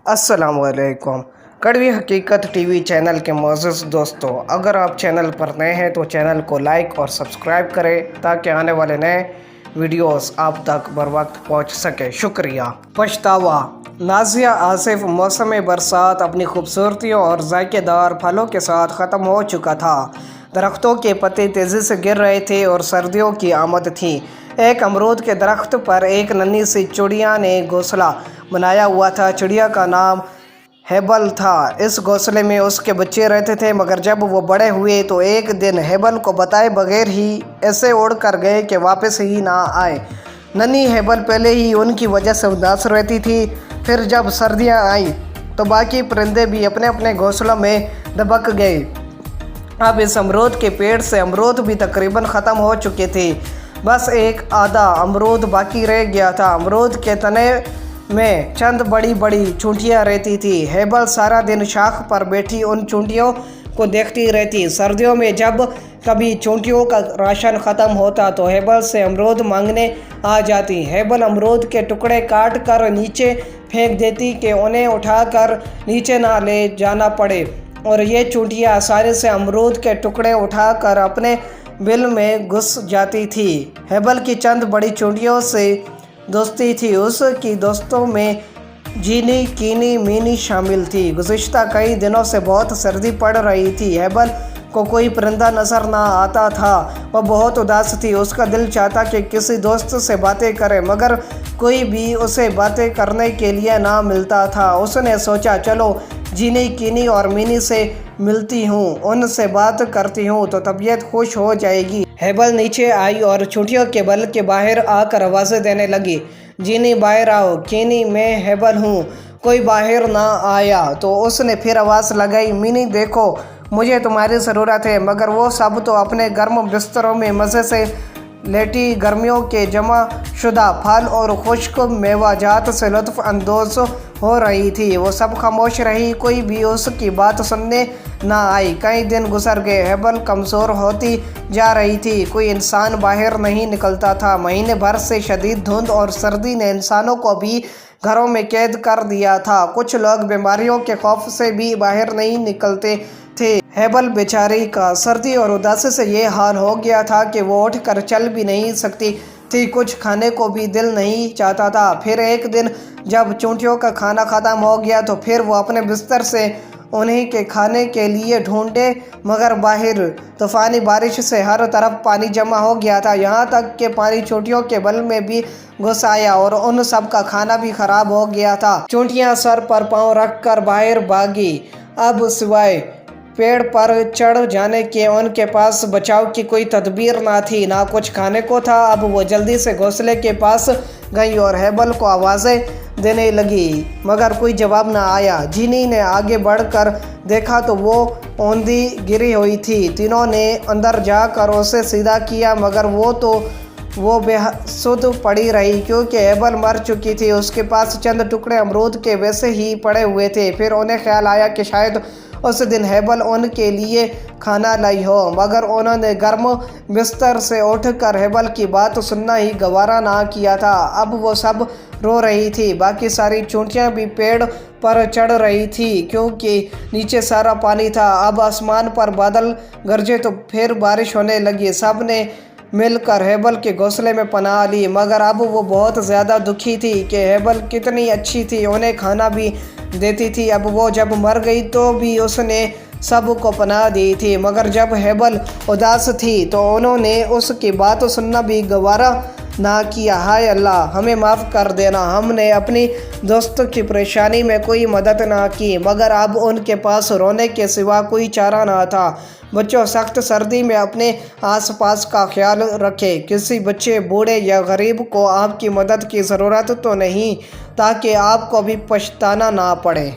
अस्सलाम वालेकुम। कड़वी हकीकत टीवी चैनल के मोअज़्ज़ज़ दोस्तों, अगर आप चैनल पर नए हैं तो चैनल को लाइक और सब्सक्राइब करें ताकि आने वाले नए वीडियोस आप तक बर वक्त पहुँच सके। शुक्रिया। पछतावा। नाज़िया आसिफ मौसम बरसात अपनी खूबसूरतियों और जायकेदार फलों के साथ ख़त्म हो चुका था। दरख्तों के पत्ते तेज़ी से गिर रहे थे और सर्दियों की आमद थी। एक अमरूद के दरख्त पर एक नन्ही सी चिड़िया ने घोंसला बनाया हुआ था। चिड़िया का नाम हेबल था। इस घोंसले में उसके बच्चे रहते थे, मगर जब वो बड़े हुए तो एक दिन हेबल को बताए बगैर ही ऐसे उड़ कर गए कि वापस ही ना आए। नन्ही हेबल पहले ही उनकी वजह से उदास रहती थी। फिर जब सर्दियाँ आईं तो बाकी परिंदे भी अपने अपने घोंसलों में दबक गए। अब इस अमरूद के पेड़ से अमरूद भी तकरीबन ख़त्म हो चुके थे। बस एक आधा अमरूद बाकी रह गया था। अमरूद के तने में चंद बड़ी बड़ी चूंटियाँ रहती थी। हेबल सारा दिन शाख पर बैठी उन चूंटियों को देखती रहती। सर्दियों में जब कभी चूंटियों का राशन ख़त्म होता तो हेबल से अमरूद मांगने आ जाती। हेबल अमरूद के टुकड़े काट कर नीचे फेंक देती कि उन्हें उठाकर नीचे ना ले जाना पड़े, और ये चूंटियाँ आसानी से अमरूद के टुकड़े उठाकर अपने बिल में घुस जाती थी। हेबल की चंद बड़ी चूंटियों से दोस्ती थी। उसकी दोस्तों में जीनी, कीनी, मीनी शामिल थी। गुज़िश्ता कई दिनों से बहुत सर्दी पड़ रही थी। हेबल को कोई परिंदा नज़र ना आता था। वह बहुत उदास थी। उसका दिल चाहता कि किसी दोस्त से बातें करे, मगर कोई भी उसे बातें करने के लिए ना मिलता था। उसने सोचा, चलो जीनी, कीनी और मीनी से मिलती हूँ, उनसे बात करती हूँ तो तबीयत खुश हो जाएगी। हेबल नीचे आई और चूंटियों के बल के बाहर आकर आवाज़ें देने लगी। जीनी बाहर आओ, कीनी मैं हेबल हूँ। कोई बाहर ना आया तो उसने फिर आवाज़ लगाई, मीनी देखो मुझे तुम्हारी ज़रूरत है। मगर वो सब तो अपने गर्म बिस्तरों में मज़े से लेटी गर्मियों के जमा शुदा फल और खुश्क मेवाजात से लुत्फ़ अंदोज़ हो रही थी। वो सब खामोश रही, कोई भी उसकी बात सुनने ना आई। कई दिन गुजर गए। हेबल कमज़ोर होती जा रही थी। कोई इंसान बाहर नहीं निकलता था। महीने भर से शदीद धुंध और सर्दी ने इंसानों को भी घरों में कैद कर दिया था। कुछ लोग बीमारियों के खौफ से भी बाहर नहीं निकलते थे। हेबल बेचारी का सर्दी और उदासी से ये हाल हो गया था कि वो उठ कर चल भी नहीं सकती थी। कुछ खाने को भी दिल नहीं चाहता था। फिर एक दिन जब चूंटियों का खाना ख़त्म हो गया तो फिर वो अपने बिस्तर से उन्हीं के खाने के लिए ढूंढे, मगर बाहर तूफ़ानी बारिश से हर तरफ पानी जमा हो गया था। यहाँ तक कि पानी चूंटियों के बल में भी घुस आया और उन सब का खाना भी ख़राब हो गया था। चूंटियाँ सर पर पाँव रख कर बाहर भागी। अब सिवाय पेड़ पर चढ़ जाने के उनके पास बचाव की कोई तदबीर ना थी, ना कुछ खाने को था। अब वो जल्दी से घोंसले के पास गई और हेबल को आवाज़ें देने लगी, मगर कोई जवाब ना आया। जीनी ने आगे बढ़कर देखा तो वो औंधी गिरी हुई थी। तीनों ने अंदर जाकर उसे सीधा किया, मगर वो बेसुध पड़ी रही क्योंकि हेबल मर चुकी थी। उसके पास चंद टुकड़े अमरूद के वैसे ही पड़े हुए थे। फिर उन्हें ख्याल आया कि शायद उस दिन हेबल उनके लिए खाना लाई हो, मगर उन्होंने गर्म बिस्तर से उठकर हेबल की बात सुनना ही गवारा ना किया था। अब वो सब रो रही थी। बाकी सारी चूंटियाँ भी पेड़ पर चढ़ रही थी क्योंकि नीचे सारा पानी था। अब आसमान पर बादल गरजे तो फिर बारिश होने लगी। सब ने मिलकर हेबल के घोंसले में पनाह ली, मगर अब वो बहुत ज़्यादा दुखी थी कि हेबल कितनी अच्छी थी, उन्हें खाना भी देती थी। अब वो जब मर गई तो भी उसने सबको पनाह दी थी, मगर जब हेबल उदास थी तो उन्होंने उसकी बात सुनना भी गवारा ना किया। हाय अल्लाह, हमें माफ़ कर देना, हमने अपनी दोस्त की परेशानी में कोई मदद ना की। मगर अब उनके पास रोने के सिवा कोई चारा ना था। बच्चों, सख्त सर्दी में अपने आसपास का ख्याल रखें। किसी बच्चे, बूढ़े या गरीब को आपकी मदद की ज़रूरत तो नहीं, ताकि आपको भी पछताना ना पड़े।